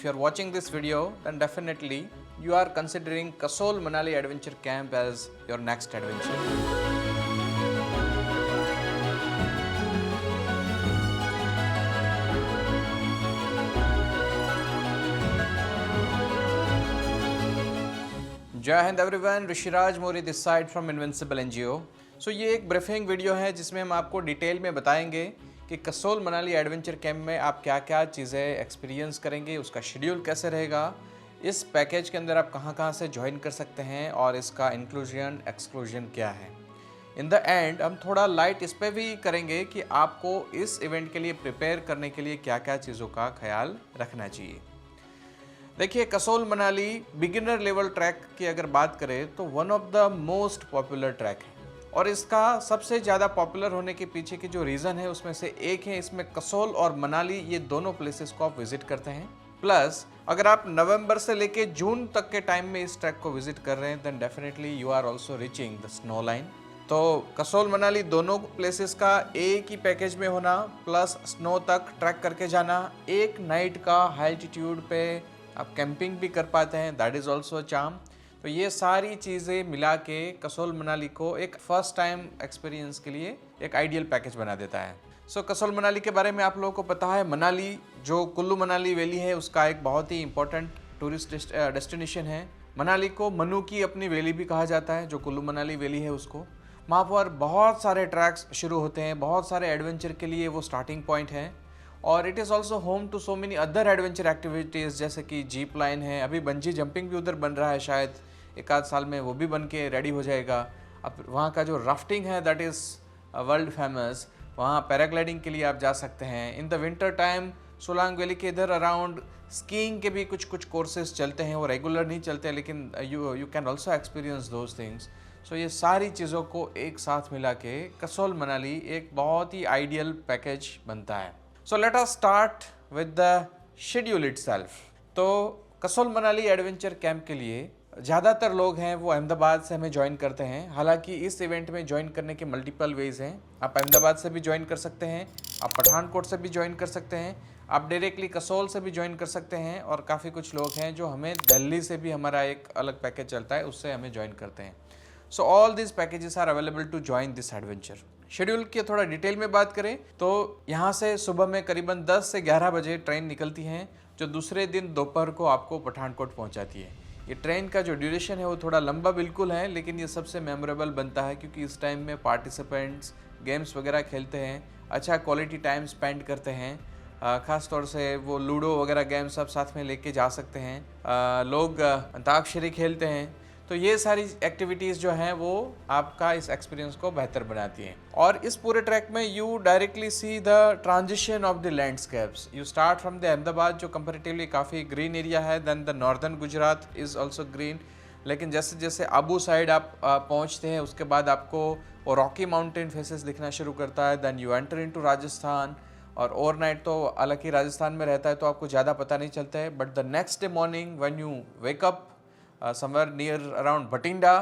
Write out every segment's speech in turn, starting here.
if you are watching this video, then definitely you are considering Kasol Manali Adventure Camp as your next adventure. जय हिंद everyone, Rishiraj Maurya this side from Invincible NGO. So ये एक briefing video है जिसमें हम आपको detail में बताएंगे कि कसोल मनाली एडवेंचर कैंप में आप क्या क्या चीज़ें एक्सपीरियंस करेंगे, उसका शेड्यूल कैसे रहेगा, इस पैकेज के अंदर आप कहां कहां से ज्वाइन कर सकते हैं और इसका इंक्लूजन एक्सक्लूजन क्या है। इन द एंड हम थोड़ा लाइट इस पर भी करेंगे कि आपको इस इवेंट के लिए प्रिपेयर करने के लिए क्या क्या चीज़ों का ख्याल रखना चाहिए। देखिए, Kasol Manali beginner level track की अगर बात करें तो one of the most popular track है और इसका सबसे ज़्यादा पॉपुलर होने के पीछे की जो रीज़न है उसमें से एक है इसमें कसोल और मनाली ये दोनों प्लेसेस को आप विजिट करते हैं। प्लस अगर आप नवंबर से लेके जून तक के टाइम में इस ट्रैक को विजिट कर रहे हैं then definitely you are also reaching the snow line. तो कसोल मनाली दोनों प्लेसेस का एक ही पैकेज में होना प्लस स्नो तक ट्रैक करके जाना, एक नाइट का हाई एल्टीट्यूड पे आप कैंपिंग भी कर पाते हैं, that is also a charm. तो ये सारी चीज़ें मिला के कसोल मनाली को एक फर्स्ट टाइम एक्सपीरियंस के लिए एक आइडियल पैकेज बना देता है। सो कसोल मनाली के बारे में आप लोगों को पता है, मनाली जो कुल्लू मनाली वैली है उसका एक बहुत ही इंपॉर्टेंट टूरिस्ट डेस्टिनेशन है। मनाली को मनु की अपनी वैली भी कहा जाता है, जो कुल्लू मनाली वैली है उसको। वहाँ पर बहुत सारे ट्रैक्स शुरू होते हैं, बहुत सारे एडवेंचर के लिए वो स्टार्टिंग पॉइंट है और it is also home to so many other adventure activities जैसे कि जीप लाइन है, अभी बंजी जंपिंग भी उधर बन रहा है, शायद एक आध साल में वो भी बन के रेडी हो जाएगा। अब वहाँ का जो राफ्टिंग है दैट इज़ वर्ल्ड फेमस, वहाँ पैराग्लाइडिंग के लिए आप जा सकते हैं। In the winter time Solang valley के इधर अराउंड स्कीइंग के भी कुछ कोर्सेज चलते हैं, वो रेगुलर नहीं चलते हैं लेकिन you can also experience those things. So ये सारी चीज़ों को एक साथ मिला के कसोल मनाली एक बहुत ही आइडियल पैकेज बनता है। So let us start with the schedule itself. तो कसोल मनाली एडवेंचर कैंप के लिए ज़्यादातर लोग हैं वो अहमदाबाद से हमें ज्वाइन करते हैं। हालांकि इस इवेंट में ज्वाइन करने के मल्टीपल वेज हैं। आप अहमदाबाद से भी ज्वाइन कर सकते हैं, आप पठानकोट से भी ज्वाइन कर सकते हैं, आप डायरेक्टली कसोल से भी ज्वाइन कर सकते हैं और काफ़ी कुछ लोग हैं जो हमें दिल्ली से भी हमारा एक अलग पैकेज चलता है उससे हमें ज्वाइन करते हैं। So all this packages are available to join this adventure. Schedule की थोड़ा डिटेल में बात करें तो यहाँ से सुबह में करीबन 10 से 11 बजे ट्रेन निकलती हैं जो दूसरे दिन दोपहर को आपको पठानकोट पहुँचाती है। ये ट्रेन का जो ड्यूरेशन है वो थोड़ा लंबा बिल्कुल है लेकिन ये सबसे मेमोरेबल बनता है क्योंकि इस टाइम में पार्टिसिपेंट्स गेम्स वगैरह खेलते हैं, अच्छा क्वालिटी टाइम स्पेंड करते हैं। ख़ास तौर से वो लूडो वगैरह गेम सब साथ में लेके जा सकते हैं, लोग अंताक्षरी खेलते हैं। तो ये सारी एक्टिविटीज़ जो हैं वो आपका इस एक्सपीरियंस को बेहतर बनाती हैं। और इस पूरे ट्रैक में you directly see the transition of the landscapes. You start from the Ahmedabad जो कंपैरेटिवली काफ़ी ग्रीन एरिया है, then the northern Gujarat is also green. लेकिन जैसे जैसे आबू साइड आप पहुँचते हैं उसके बाद आपको वो रॉकी माउंटेन फेसेस दिखना शुरू करता है। Then you enter into Rajasthan और ओवरनाइट तो हालांकि राजस्थान में रहता है तो आपको ज़्यादा पता नहीं चलता है, but the next day morning when you wake up somewhere near around Bathinda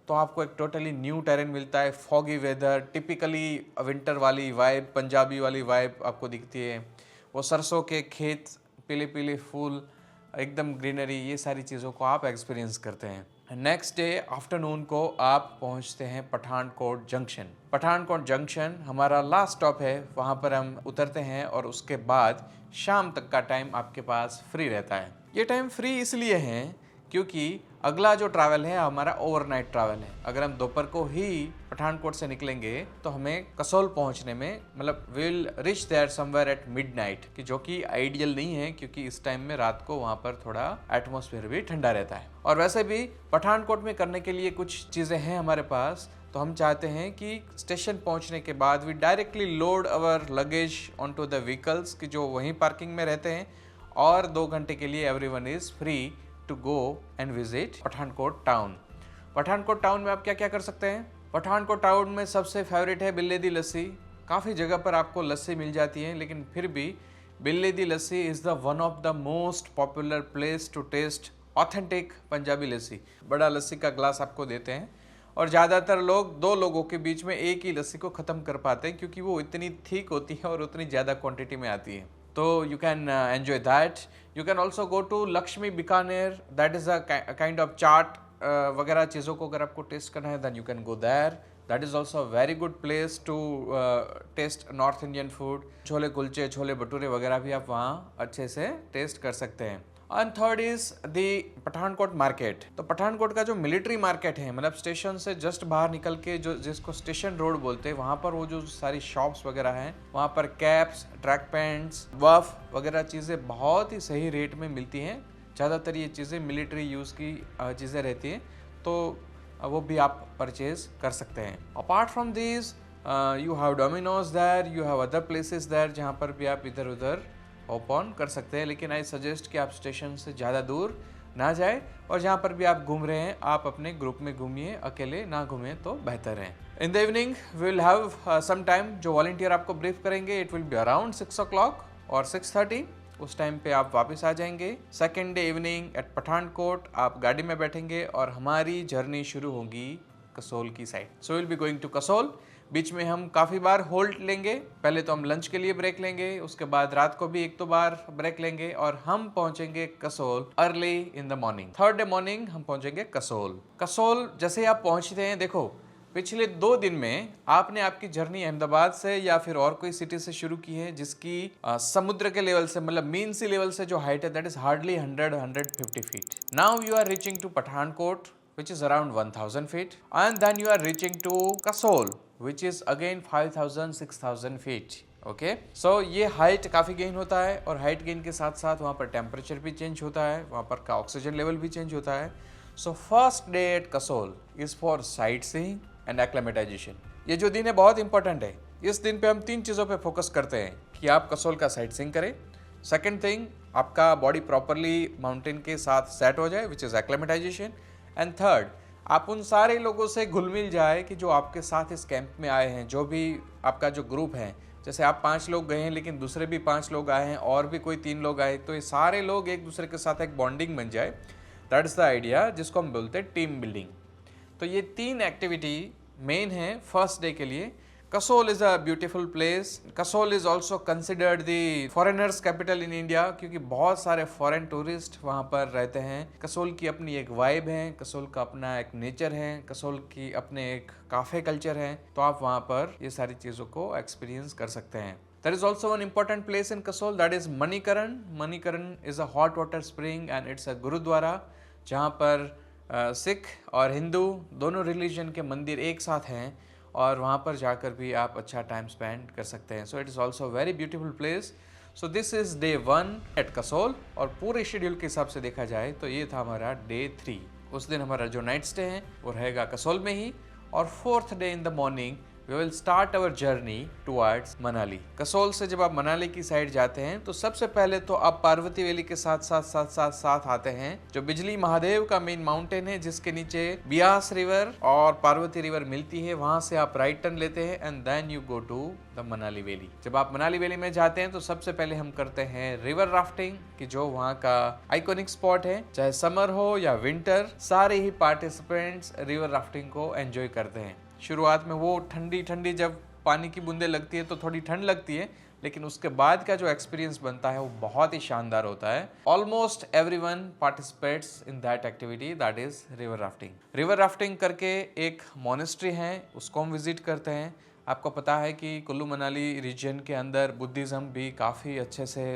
तो आपको एक टोटली न्यू टेरेन मिलता है, फॉगी वेदर, टिपिकली विंटर वाली वाइब, पंजाबी वाली वाइब आपको दिखती है। वो सरसों के खेत, पीले पीले फूल, एकदम ग्रीनरी, ये सारी चीज़ों को आप एक्सपीरियंस करते हैं। नेक्स्ट डे आफ्टरनून को आप पहुंचते हैं पठानकोट जंक्शन। पठानकोट जंक्शन हमारा लास्ट स्टॉप है, वहाँ पर हम उतरते हैं और उसके बाद शाम तक का टाइम आपके पास फ्री रहता है। ये टाइम फ्री इसलिए है क्योंकि अगला जो ट्रैवल है हमारा ओवरनाइट ट्रैवल है। अगर हम दोपहर को ही पठानकोट से निकलेंगे तो हमें कसोल पहुंचने में मतलब will reach there somewhere at midnight, कि जो कि आइडियल नहीं है क्योंकि इस टाइम में रात को वहां पर थोड़ा एटमॉस्फेयर भी ठंडा रहता है। और वैसे भी पठानकोट में करने के लिए कुछ चीज़ें हैं हमारे पास, तो हम चाहते हैं कि स्टेशन पहुंचने के बाद we directly load our luggage on to the vehicles कि जो वहीं पार्किंग में रहते हैं और 2 घंटे के लिए everyone is free to go and visit Pathankot town. Pathankot town में आप क्या क्या कर सकते हैं? पठानकोट टाउन में सबसे फेवरेट है बिल्ले दी लस्सी। काफ़ी जगह पर आपको लस्सी मिल जाती है लेकिन फिर भी Bille Di Lassi is the one of the most popular place to taste authentic Punjabi lassi. बड़ा लस्सी का ग्लास आपको देते हैं और ज़्यादातर लोग 2 लोगों के बीच में एक ही लस्सी को ख़त्म कर पाते हैं क्योंकि वो इतनी थिक होती है और उतनी ज़्यादा क्वांटिटी में आती है। तो you can enjoy that. You can also go to Lakshmi Bikaner, that is a kind of chaat वगैरह चीज़ों को अगर आपको टेस्ट करना है, then you can go there. That is also a very good place to taste north Indian food. Chole kulche, chole bhature वगैरह भी आप वहाँ अच्छे से टेस्ट कर सकते हैं. And third is the Pathankot market. तो पठानकोट का जो मिलिट्री मार्केट है, मतलब स्टेशन से जस्ट बाहर निकल के जो जिसको स्टेशन रोड बोलते हैं, वहाँ पर वो जो सारी शॉप्स वगैरह हैं, वहाँ पर कैप्स, ट्रैक पैंट्स, बफ वगैरह चीज़ें बहुत ही सही रेट में मिलती हैं. ज़्यादातर ये चीज़ें मिलिट्री यूज़ की चीज़ें रहती हैं, तो वो भी आप परचेज कर सकते हैं. Apart from this you have Domino's there, you have other places there जहाँ पर भी आप इधर उधर हॉप ऑन कर सकते हैं. लेकिन आई सजेस्ट कि आप स्टेशन से ज़्यादा दूर ना जाए, और जहाँ पर भी आप घूम रहे हैं आप अपने ग्रुप में घूमिए, अकेले ना घूमें तो बेहतर है. In the evening we will have some time, जो वॉलंटियर आपको ब्रीफ करेंगे, it will be around 6 o'clock और 6:30. उस टाइम पे आप वापस आ जाएंगे. Second day evening at Pathankot आप गाड़ी में बैठेंगे और हमारी जर्नी शुरू होगी कसोल की side. So will be going to Kasol. बीच में हम काफ़ी बार होल्ड लेंगे. पहले तो हम लंच के लिए ब्रेक लेंगे, उसके बाद रात को भी 1-2 बार ब्रेक लेंगे और हम पहुंचेंगे Kasol early in the morning. Third day morning हम पहुंचेंगे कसोल. कसोल जैसे आप पहुंचते हैं, देखो पिछले 2 दिन में आपने आपकी जर्नी अहमदाबाद से या फिर और कोई सिटी से शुरू की है जिसकी समुद्र के लेवल से, मतलब मीन सी लेवल से जो हाइट है, that is hardly 100-150 feet. Now you are reaching to Pathankot which is around 1000 feet, and then you are reaching to Kasol which is again 5000-6000 feet. Okay, सो ये हाइट काफ़ी गेन होता है, और हाइट गेन के साथ साथ वहाँ पर टेम्परेचर भी चेंज होता है, वहाँ पर का ऑक्सीजन लेवल भी चेंज होता है. So first day at Kasol is for sight seeing and acclimatisation. ये जो दिन है बहुत इंपॉर्टेंट है. इस दिन पे हम 3 चीज़ों पे फोकस करते हैं कि आप कसोल का साइट सीइंग करें. सेकेंड थिंग, आपका बॉडी प्रॉपरली माउंटेन के साथ सेट हो जाए, which is acclimatisation. And third, आप उन सारे लोगों से घुल मिल जाए कि जो आपके साथ इस कैंप में आए हैं, जो भी आपका जो ग्रुप है. जैसे आप 5 लोग गए हैं लेकिन दूसरे भी 5 लोग आए हैं और भी कोई 3 लोग आए, तो ये सारे लोग एक दूसरे के साथ एक बॉन्डिंग बन जाए. दैट इज़ द आइडिया, जिसको हम बोलते हैं टीम बिल्डिंग. तो ये 3 एक्टिविटी मेन है फर्स्ट डे के लिए. Kasol is a beautiful place. Kasol is also considered the foreigners capital in India, क्योंकि बहुत सारे फॉरेन टूरिस्ट वहाँ पर रहते हैं. कसोल की अपनी एक वाइब है, कसोल का अपना एक नेचर है, कसोल की अपने एक काफ़े कल्चर है, तो आप वहाँ पर ये सारी चीज़ों को एक्सपीरियंस कर सकते हैं. There is also one important place in Kasol, that is Manikaran. Manikaran is a hot water spring and it's a gurdwara जहाँ पर सिख और हिंदू दोनों रिलीजन के मंदिर एक साथ हैं, और वहाँ पर जाकर भी आप अच्छा टाइम स्पेंड कर सकते हैं. So it is also very beautiful place. So this is day 1 at Kasol. और पूरे शेड्यूल के हिसाब से देखा जाए तो ये था हमारा डे 3. उस दिन हमारा जो नाइट स्टे है वो रहेगा कसोल में ही, और 4th day in the morning we will start our journey towards Manali. Kasol से जब आप मनाली की साइड जाते हैं तो सबसे पहले तो आप पार्वती वैली के साथ आते हैं, जो बिजली महादेव का मेन माउंटेन है, जिसके नीचे बियास रिवर और पार्वती रिवर मिलती है. वहां से आप राइट टर्न लेते हैं and then you go to the Manali valley. जब आप मनाली वैली में जाते हैं तो सबसे पहले हम करते हैं रिवर राफ्टिंग, कि जो वहाँ का आइकॉनिक स्पॉट है. चाहे समर हो या विंटर, सारे ही पार्टिसिपेंट्स रिवर राफ्टिंग को एंजॉय करते हैं. शुरुआत में वो ठंडी ठंडी जब पानी की बूंदें लगती है तो थोड़ी ठंड लगती है, लेकिन उसके बाद का जो एक्सपीरियंस बनता है वो बहुत ही शानदार होता है. Almost everyone participates in that activity, that is river rafting. River rafting करके एक मोनेस्ट्री है, उसको हम विजिट करते हैं. आपको पता है कि कुल्लू मनाली रीजन के अंदर बुद्धिज़्म भी काफ़ी अच्छे से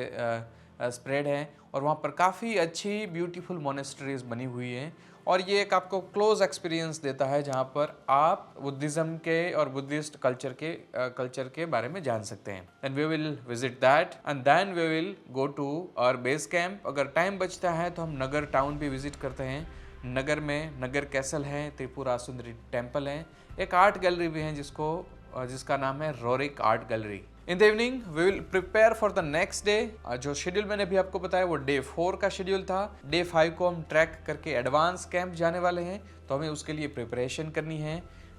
स्प्रेड है, और वहाँ पर काफ़ी अच्छी ब्यूटीफुल मोनेस्ट्रीज बनी हुई हैं, और ये एक आपको क्लोज एक्सपीरियंस देता है जहाँ पर आप बुद्धिज़्म के और बुद्धिस्ट कल्चर के बारे में जान सकते हैं. And we will visit that and then we will go to our base camp. अगर टाइम बचता है तो हम नगर टाउन भी विजिट करते हैं. नगर में नगर कैसल है, त्रिपुरा सुंदरी टेम्पल है, एक आर्ट गैलरी भी है जिसका नाम है Roerich art gallery. In the evening we will prepare for the next day. जो शेड्यूल मैंने अभी आपको बताया वो डे 4 का शेड्यूल था. डे 5 को हम ट्रैक करके एडवांस कैंप जाने वाले हैं, तो हमें उसके लिए प्रिपरेशन करनी है.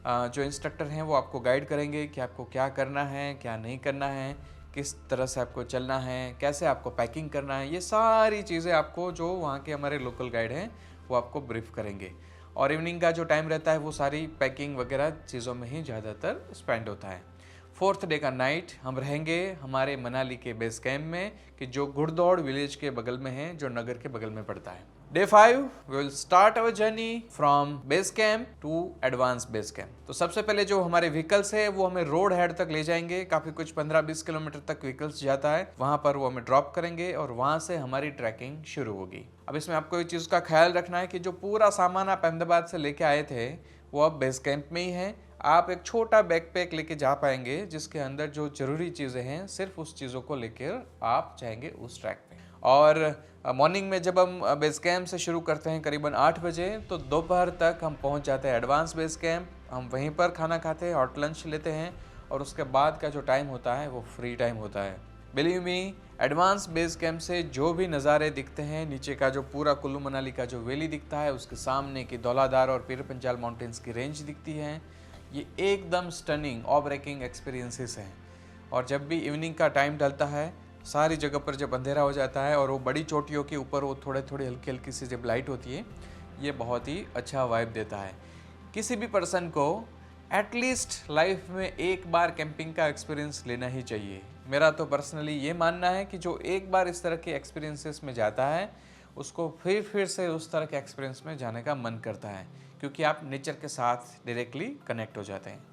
जो इंस्ट्रक्टर हैं वो आपको गाइड करेंगे कि आपको क्या करना है, क्या नहीं करना है, किस तरह से आपको चलना है, कैसे आपको पैकिंग करना है. ये सारी चीज़ें आपको जो वहाँ के हमारे लोकल गाइड हैं वो आपको ब्रीफ करेंगे. और इवनिंग का जो टाइम रहता है वो सारी पैकिंग वगैरह चीज़ों में ही ज़्यादातर स्पेंड होता है. 4th डे का नाइट हम रहेंगे हमारे मनाली के बेस कैंप में, कि जो घुड़दौड़ विलेज के बगल में है, जो नगर के बगल में पड़ता है। Day 5 we will start our journey from base camp to advance base camp. तो सबसे पहले जो हमारे व्हीकल्स है वो हमें रोड हेड तक ले जाएंगे, काफी कुछ 15-20 किलोमीटर तक व्हीकल्स जाता है, वहां पर वो हमें ड्रॉप करेंगे और वहां से हमारी ट्रैकिंग शुरू होगी। अब इसमें आपको एक चीज का ख्याल रखना है कि जो पूरा सामान आप अहमदाबाद से लेके आए थे वो अब बेस कैंप में ही है। आप एक छोटा बैकपैक लेके जा पाएंगे जिसके अंदर जो जरूरी चीज़ें हैं सिर्फ उस चीज़ों को लेकर आप जाएंगे उस ट्रैक पे। और मॉर्निंग में जब हम बेस कैंप से शुरू करते हैं करीबन 8 बजे, तो दोपहर तक हम पहुंच जाते हैं एडवांस बेस कैंप। हम वहीं पर खाना खाते हैं, हॉट लंच लेते हैं और उसके बाद का जो टाइम होता है वो फ्री टाइम होता है। Believe me, advance base camp से जो भी नज़ारे दिखते हैं, नीचे का जो पूरा कुल्लू मनाली का जो वैली दिखता है, उसके सामने की धौलाधार और पीर पंजाल माउंटेन्स की रेंज दिखती है, ये एकदम स्टनिंग ऑ ब्रेकिंग एक्सपीरियंसेस हैं। और जब भी इवनिंग का टाइम ढलता है, सारी जगह पर जब अंधेरा हो जाता है और वो बड़ी चोटियों के ऊपर वो थोड़ी हल्की हल्की सी जब लाइट होती है, ये बहुत ही अच्छा वाइब देता है। किसी भी पर्सन को एटलीस्ट लाइफ में एक बार कैंपिंग का एक्सपीरियंस लेना ही चाहिए। मेरा तो पर्सनली ये मानना है कि जो एक बार इस तरह के एक्सपीरियंसेस में जाता है उसको फिर से उस तरह के एक्सपीरियंस में जाने का मन करता है, क्योंकि आप नेचर के साथ डायरेक्टली कनेक्ट हो जाते हैं।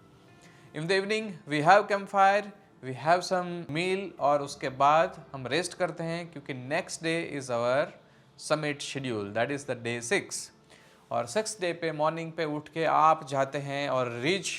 In the evening we have campfire, we have some meal और उसके बाद हम रेस्ट करते हैं, क्योंकि next day is our summit schedule, that is the day 6। और 6th डे पे मॉर्निंग पे उठ के आप जाते हैं और रिज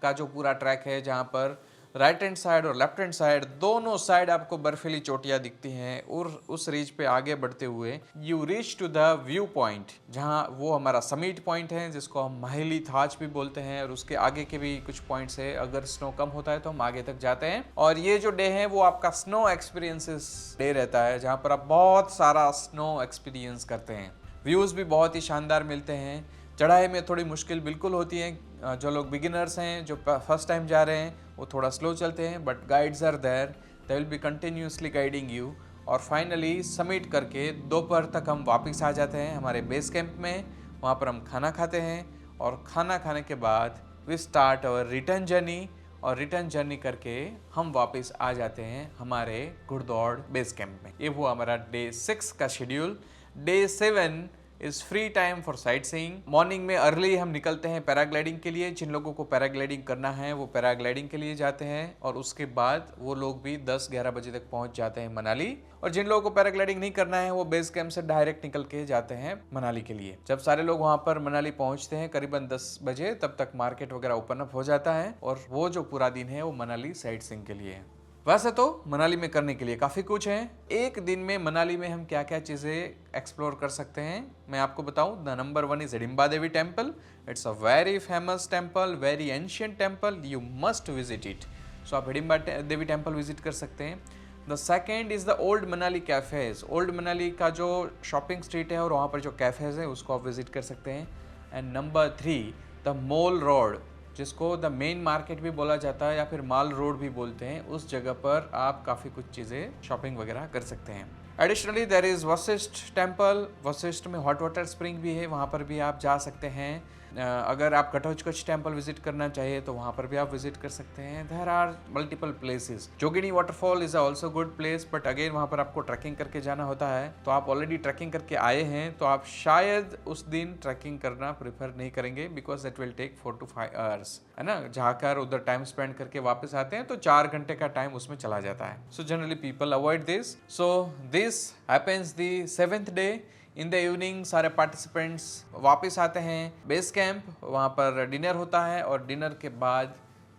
का जो पूरा ट्रैक है, जहाँ पर राइट हैंड साइड और लेफ्ट हैंड साइड दोनों साइड आपको बर्फीली चोटियाँ दिखती हैं, और उस रिज पे आगे बढ़ते हुए you reach to the view point, जहाँ वो हमारा समिट पॉइंट है जिसको हम माहिली थाच भी बोलते हैं, और उसके आगे के भी कुछ पॉइंट्स है। अगर स्नो कम होता है तो हम आगे तक जाते हैं। और ये जो डे है वो आपका स्नो एक्सपीरियंसेस डे रहता है, जहाँ पर आप बहुत सारा स्नो एक्सपीरियंस करते हैं। व्यूज़ भी बहुत ही शानदार मिलते हैं। चढ़ाई में थोड़ी मुश्किल बिल्कुल होती है, जो लोग बिगिनर्स हैं, जो फर्स्ट टाइम जा रहे हैं, वो थोड़ा स्लो चलते हैं, but guides are there, they will be continuously guiding you. और फाइनली समिट करके दोपहर तक हम वापस आ जाते हैं हमारे बेस कैंप में। वहाँ पर हम खाना खाते हैं और खाना खाने के बाद we start our return journey, और रिटर्न जर्नी करके हम वापस आ जाते हैं हमारे घुड़दौड़ बेस कैंप में। ये हुआ हमारा डे 6 का schedule. Day 7 is free time for sight seeing. Morning में अर्ली हम निकलते हैं पैराग्लाइडिंग के लिए। जिन लोगों को पैराग्लाइडिंग करना है वो पैराग्लाइडिंग के लिए जाते हैं, और उसके बाद वो लोग भी 10-11 बजे तक पहुंच जाते हैं मनाली। और जिन लोगों को पैराग्लाइडिंग नहीं करना है वो बेस कैंप से डायरेक्ट निकल के जाते हैं मनाली के लिए। जब सारे लोग वहां पर मनाली पहुंचते हैं करीबन 10 बजे, तब तक मार्केट वगैरह ओपन अप हो जाता है, और वो जो पूरा दिन है वो मनाली साइट सीइंग के लिए है। वैसे तो मनाली में करने के लिए काफ़ी कुछ है। एक दिन में मनाली में हम क्या क्या चीज़ें एक्सप्लोर कर सकते हैं मैं आपको बताऊं। The number 1 is Hidimba Devi temple. It's a very famous temple, very ancient temple, you must visit it. सो आप हिडिंबा देवी टेम्पल विजिट कर सकते हैं। The second is the old Manali cafes. Old Manali का जो शॉपिंग स्ट्रीट है और वहाँ पर जो कैफ़ेज़ है उसको आप विजिट कर सकते हैं। And number 3 the mall road, जिसको द मेन मार्केट भी बोला जाता है या फिर माल रोड भी बोलते हैं, उस जगह पर आप काफ़ी कुछ चीज़ें शॉपिंग वगैरह कर सकते हैं। Additionally there is Vashisht temple. Vashisht में हॉट वाटर स्प्रिंग भी है, वहाँ पर भी आप जा सकते हैं। अगर आप घटोत्कच टेम्पल विजिट करना चाहिए तो वहाँ पर भी आप विजिट कर सकते हैं। There are multiple places. Jogini waterfall is also good place, but again वहाँ पर आपको ट्रैकिंग करके जाना होता है। तो आप ऑलरेडी ट्रैकिंग करके आए हैं तो आप शायद उस दिन ट्रैकिंग करना प्रेफर नहीं करेंगे, because that will take 4 to 5 hours, है ना। जाकर उधर टाइम स्पेंड करके वापस आते हैं तो 4 घंटे का टाइम उसमें चला जाता है। So generally people avoid this. So this happens the 7th day. In the evening सारे पार्टिसिपेंट्स वापस आते हैं बेस कैंप, वहाँ पर डिनर होता है, और डिनर के बाद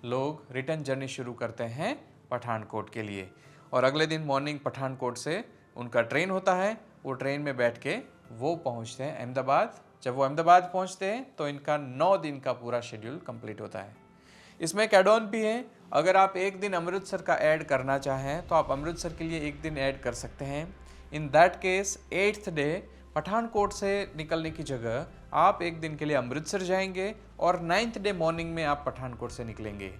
लोग रिटर्न जर्नी शुरू करते हैं पठानकोट के लिए। और अगले दिन मॉर्निंग पठानकोट से उनका ट्रेन होता है, वो ट्रेन में बैठ के वो पहुँचते हैं अहमदाबाद। जब वो अहमदाबाद पहुँचते हैं तो इनका 9 दिन का पूरा शेड्यूल कंप्लीट होता है। इसमें एक एड ऑन भी है, अगर आप एक दिन अमृतसर का ऐड करना चाहें तो आप अमृतसर के लिए एक दिन ऐड कर सकते हैं। In that case 8th day Pathankot से निकलने की जगह आप एक दिन के लिए अमृतसर जाएंगे, और 9th डे मॉर्निंग में आप पठानकोट से निकलेंगे,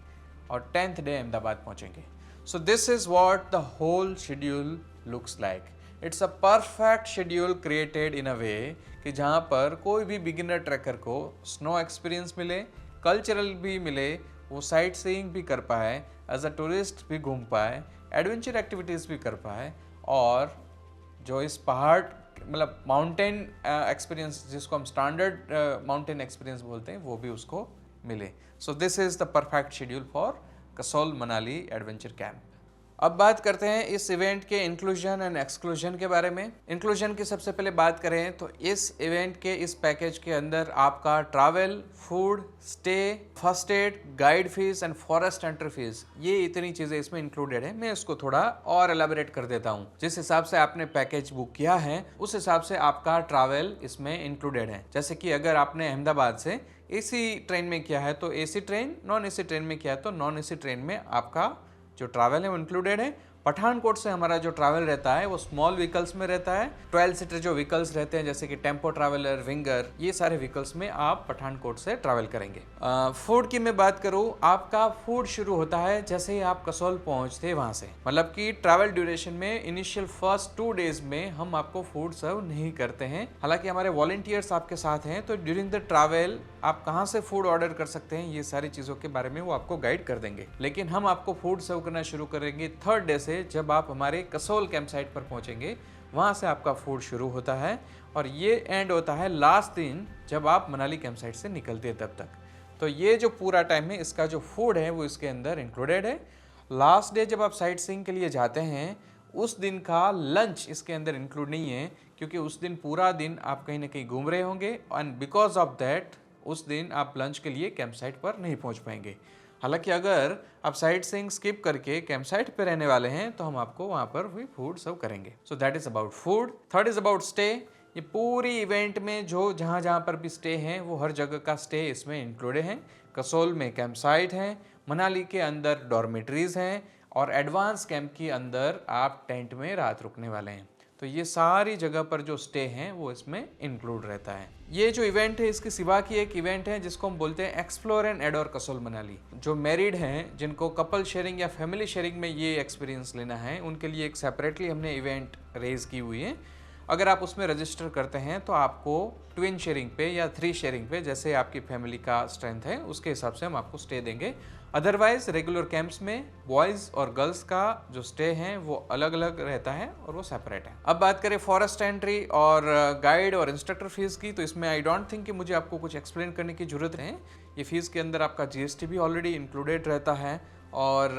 और 10th डे अहमदाबाद पहुंचेंगे। So this is what the whole schedule looks like. It's a perfect schedule created in a way कि जहाँ पर कोई भी बिगिनर ट्रैकर को स्नो एक्सपीरियंस मिले, कल्चरल भी मिले, वो साइट सीइंग भी कर पाए, एज अ टूरिस्ट भी घूम पाए, एडवेंचर एक्टिविटीज़ भी कर पाए, और जो इस पहाड़ मतलब माउंटेन एक्सपीरियंस जिसको हम स्टैंडर्ड माउंटेन एक्सपीरियंस बोलते हैं वो भी उसको मिले। सो this is the perfect schedule for Kasol Manali adventure camp. अब बात करते हैं इस इवेंट के इंक्लूजन एंड एक्सक्लूजन के बारे में। इंक्लूजन की सबसे पहले बात करें तो इस इवेंट के इस पैकेज के अंदर आपका travel, food, stay, first aid, guide fees and forest entry fees, ये इतनी चीज़ें इसमें इंक्लूडेड है। मैं इसको थोड़ा और एलाबोरेट कर देता हूँ। जिस हिसाब से आपने पैकेज बुक किया है उस हिसाब से आपका ट्रैवल इसमें इंक्लूडेड है। जैसे कि अगर आपने अहमदाबाद से एसी ट्रेन में किया है तो AC train, non AC train में किया है तो नॉन एसी ट्रेन में आपका जो ट्रैवल है वो इंक्लूडेड है। पठानकोट से हमारा जो ट्रैवल रहता है वो स्मॉल व्हीकल्स में रहता है। 12 सीटर जो व्हीकल्स रहते हैं जैसे कि टेम्पो ट्रैवलर, विंगर, ये सारे व्हीकल्स में आप पठानकोट से ट्रैवल करेंगे। फूड की मैं बात करूँ, आपका फूड शुरू होता है जैसे ही आप कसोल पहुँचते हैं वहाँ से, मतलब कि ट्रैवल ड्यूरेशन में इनिशियल फर्स्ट 2 डेज में हम आपको फूड सर्व नहीं करते हैं। हालांकि हमारे वॉलंटियर्स आपके साथ हैं तो ड्यूरिंग द ट्रैवल आप कहाँ से फूड ऑर्डर कर सकते हैं ये सारी चीज़ों के बारे में वो आपको गाइड कर देंगे। लेकिन हम आपको फूड सर्व करना शुरू करेंगे 3rd डे से, जब आप हमारे कसोल कैंप साइट पर पहुंचेंगे। वहां से आपका फूड शुरू होता है और ये एंड होता है लास्ट दिन जब आप मनाली कैंप साइट से निकलते हैं तब तक। तो ये जो पूरा टाइम है इसका जो फूड है वो इसके अंदर इंक्लूडेड है। लास्ट डे जब आप साइट सीइंग के लिए जाते हैं उस दिन का लंच इसके अंदर इंक्लूड नहीं है, क्योंकि उस दिन पूरा दिन आप कहीं ना कहीं घूम रहे होंगे एंड बिकॉज ऑफ दैट उस दिन आप लंच के लिए कैंप साइट पर नहीं पहुंच पाएंगे। हालांकि अगर आप साइट सीइंग स्किप करके कैंप साइट पे रहने वाले हैं तो हम आपको वहाँ पर भी फूड सर्व करेंगे। So that is about food. 3rd is about stay. ये पूरी इवेंट में जो जहाँ पर भी स्टे हैं वो हर जगह का स्टे इसमें इंक्लूडेड है। कसोल में कैंप साइट है, मनाली के अंदर डॉर्मेटरीज हैं और एडवांस कैंप के अंदर आप टेंट में रात रुकने वाले हैं। तो ये सारी जगह पर जो स्टे हैं वो इसमें इंक्लूड रहता है। ये जो इवेंट है इसके सिवा की एक इवेंट है जिसको हम बोलते हैं explore and adore Kasol Manali. जो मैरिड हैं जिनको कपल शेयरिंग या फैमिली शेयरिंग में ये एक्सपीरियंस लेना है उनके लिए एक सेपरेटली हमने इवेंट रेज की हुई है। अगर आप उसमें रजिस्टर करते हैं तो आपको ट्विन शेयरिंग पे या 3 शेयरिंग पे, जैसे आपकी फैमिली का स्ट्रेंथ है उसके हिसाब से हम आपको स्टे देंगे। अदरवाइज रेगुलर कैंप्स में बॉयज़ और गर्ल्स का जो स्टे है वो अलग अलग रहता है और वो सेपरेट है। अब बात करें फॉरेस्ट एंट्री और गाइड और इंस्ट्रक्टर फीस की, तो इसमें आई डोंट थिंक कि मुझे आपको कुछ एक्सप्लेन करने की ज़रूरत है। ये फीस के अंदर आपका GST भी ऑलरेडी इंक्लूडेड रहता है और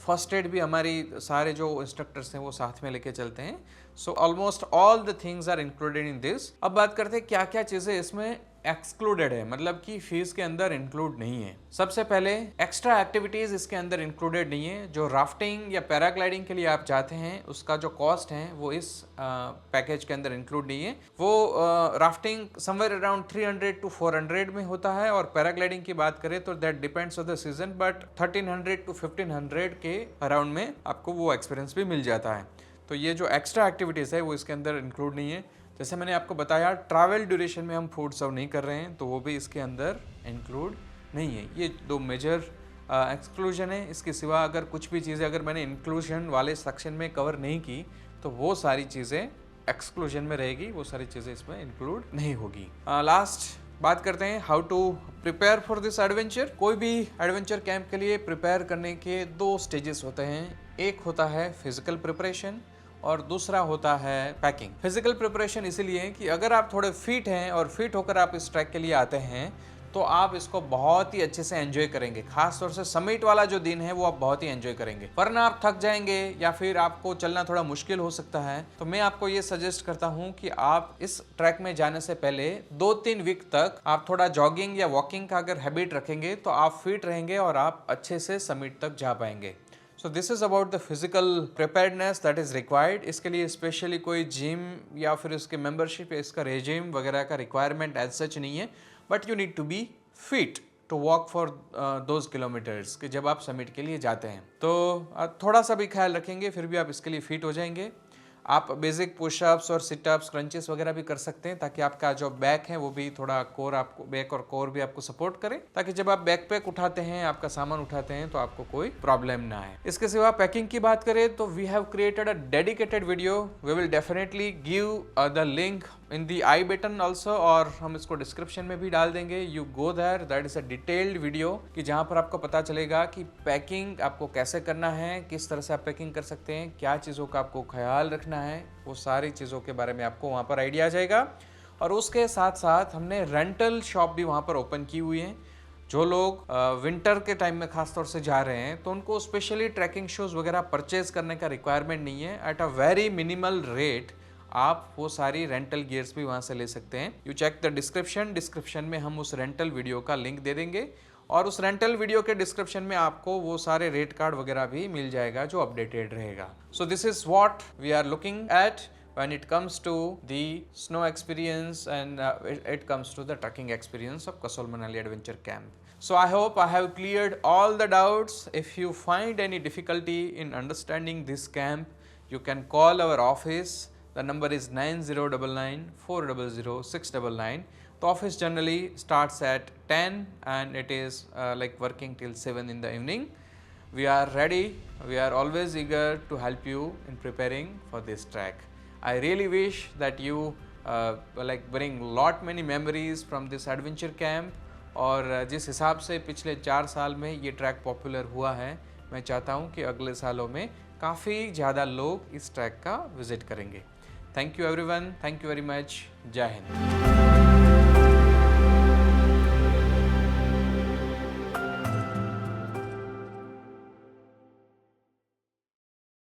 फर्स्ट एड भी हमारी सारे जो इंस्ट्रक्टर्स हैं वो साथ में लेके चलते हैं। So almost all the things are included in this. अब बात करते हैं क्या क्या चीज़ें इसमें एक्सक्लूडेड है, मतलब कि फीस के अंदर इंक्लूड नहीं है। सबसे पहले एक्स्ट्रा एक्टिविटीज इसके अंदर इंक्लूडेड नहीं है। जो राफ्टिंग या पैराग्लाइडिंग के लिए आप जाते हैं उसका जो कॉस्ट है वो इस पैकेज के अंदर इंक्लूड नहीं है। वो राफ्टिंग समवेयर अराउंड 300 to 400 में होता है और पैराग्लाइडिंग की बात करें तो that depends on the season, but 1300 to 1500 के अराउंड में आपको वो एक्सपीरियंस भी मिल जाता है। तो ये जो एक्स्ट्रा एक्टिविटीज़ है वो इसके अंदर इंक्लूड नहीं है। जैसे मैंने आपको बताया ट्रैवल ड्यूरेशन में हम फूड सर्व नहीं कर रहे हैं तो वो भी इसके अंदर इंक्लूड नहीं है। ये 2 मेजर एक्सक्लूजन है। इसके सिवा अगर कुछ भी चीज़ें अगर मैंने इंक्लूजन वाले सेक्शन में कवर नहीं की तो वो सारी चीज़ें एक्सक्लूजन में रहेगी, वो सारी चीज़ें इसमें इंक्लूड नहीं होगी। लास्ट बात करते हैं how to prepare for this adventure. कोई भी एडवेंचर कैंप के लिए प्रिपेयर करने के 2 स्टेजेस होते हैं। एक होता है फिजिकल प्रिपरेशन और दूसरा होता है पैकिंग। फिजिकल प्रिपरेशन इसीलिए कि अगर आप थोड़े फिट हैं और फिट होकर आप इस ट्रैक के लिए आते हैं तो आप इसको बहुत ही अच्छे से एंजॉय करेंगे। खास तौर से समिट वाला जो दिन है वो आप बहुत ही एंजॉय करेंगे, वरना आप थक जाएंगे या फिर आपको चलना थोड़ा मुश्किल हो सकता है। तो मैं आपको ये सजेस्ट करता हूँ कि आप इस ट्रैक में जाने से पहले 2-3 वीक तक आप थोड़ा जॉगिंग या वॉकिंग का अगर हैबिट रखेंगे तो आप फिट रहेंगे और आप अच्छे से समिट तक जा पाएंगे। सो this is about the physical preparedness that is required. इसके लिए स्पेशली कोई जिम या फिर उसके मेंबरशिप या इसका रेजिम वगैरह का रिक्वायरमेंट एज सच नहीं है, but you need to be fit to walk for those kilometres कि जब आप समिट के लिए जाते हैं। तो थोड़ा सा भी ख्याल रखेंगे फिर भी आप इसके लिए फिट हो जाएंगे। आप बेसिक पुशअप्स और सिटअप्स, क्रंचेस वगैरह भी कर सकते हैं ताकि आपका जो बैक है वो भी थोड़ा कोर, आपको बैक और कोर भी आपको सपोर्ट करे, ताकि जब आप बैकपैक उठाते हैं, आपका सामान उठाते हैं तो आपको कोई प्रॉब्लम ना आए। इसके सिवा पैकिंग की बात करें तो we have created a dedicated video. We will definitely give the link in the i button also, और हम इसको डिस्क्रिप्शन में भी डाल देंगे। You go there, that is a detailed video कि जहाँ पर आपको पता चलेगा कि पैकिंग आपको कैसे करना है, किस तरह से आप पैकिंग कर सकते हैं, क्या चीज़ों का आपको ख्याल रखना है, वो सारी चीज़ों के बारे में आपको वहाँ पर आइडिया आ जाएगा। और उसके साथ साथ हमने रेंटल शॉप भी वहाँ पर ओपन की हुई है। जो लोग विंटर के टाइम में खास तौर से जा रहे हैं तो उनको स्पेशली ट्रैकिंग शूज़ वगैरह परचेज करने का रिक्वायरमेंट नहीं है। At a very minimal rate आप वो सारी रेंटल गियर्स भी वहाँ से ले सकते हैं। यू चेक द डिस्क्रिप्शन में हम उस रेंटल वीडियो का लिंक दे देंगे, और उस रेंटल वीडियो के डिस्क्रिप्शन में आपको वो सारे रेट कार्ड वगैरह भी मिल जाएगा जो अपडेटेड रहेगा। So this is what we are looking at when it comes to the snow experience and it comes to the trekking experience of Kasol Manali Adventure Camp. So I hope I have cleared all the doubts. If you find any difficulty in understanding this camp, you can call our office. The number is 9099 400 699. The office generally starts at 10 and it is like working till 7 in the evening. We are ready. We are always eager to help you in preparing for this trek. I really wish that you like bring lot many memories from this adventure camp. और जिस हिसाब से पिछले 4 साल में ये track popular हुआ है, मैं चाहता हूँ कि अगले सालों में काफ़ी ज़्यादा लोग इस ट्रैक का विज़िट करेंगे। Thank you everyone, thank you very much, जय हिंद।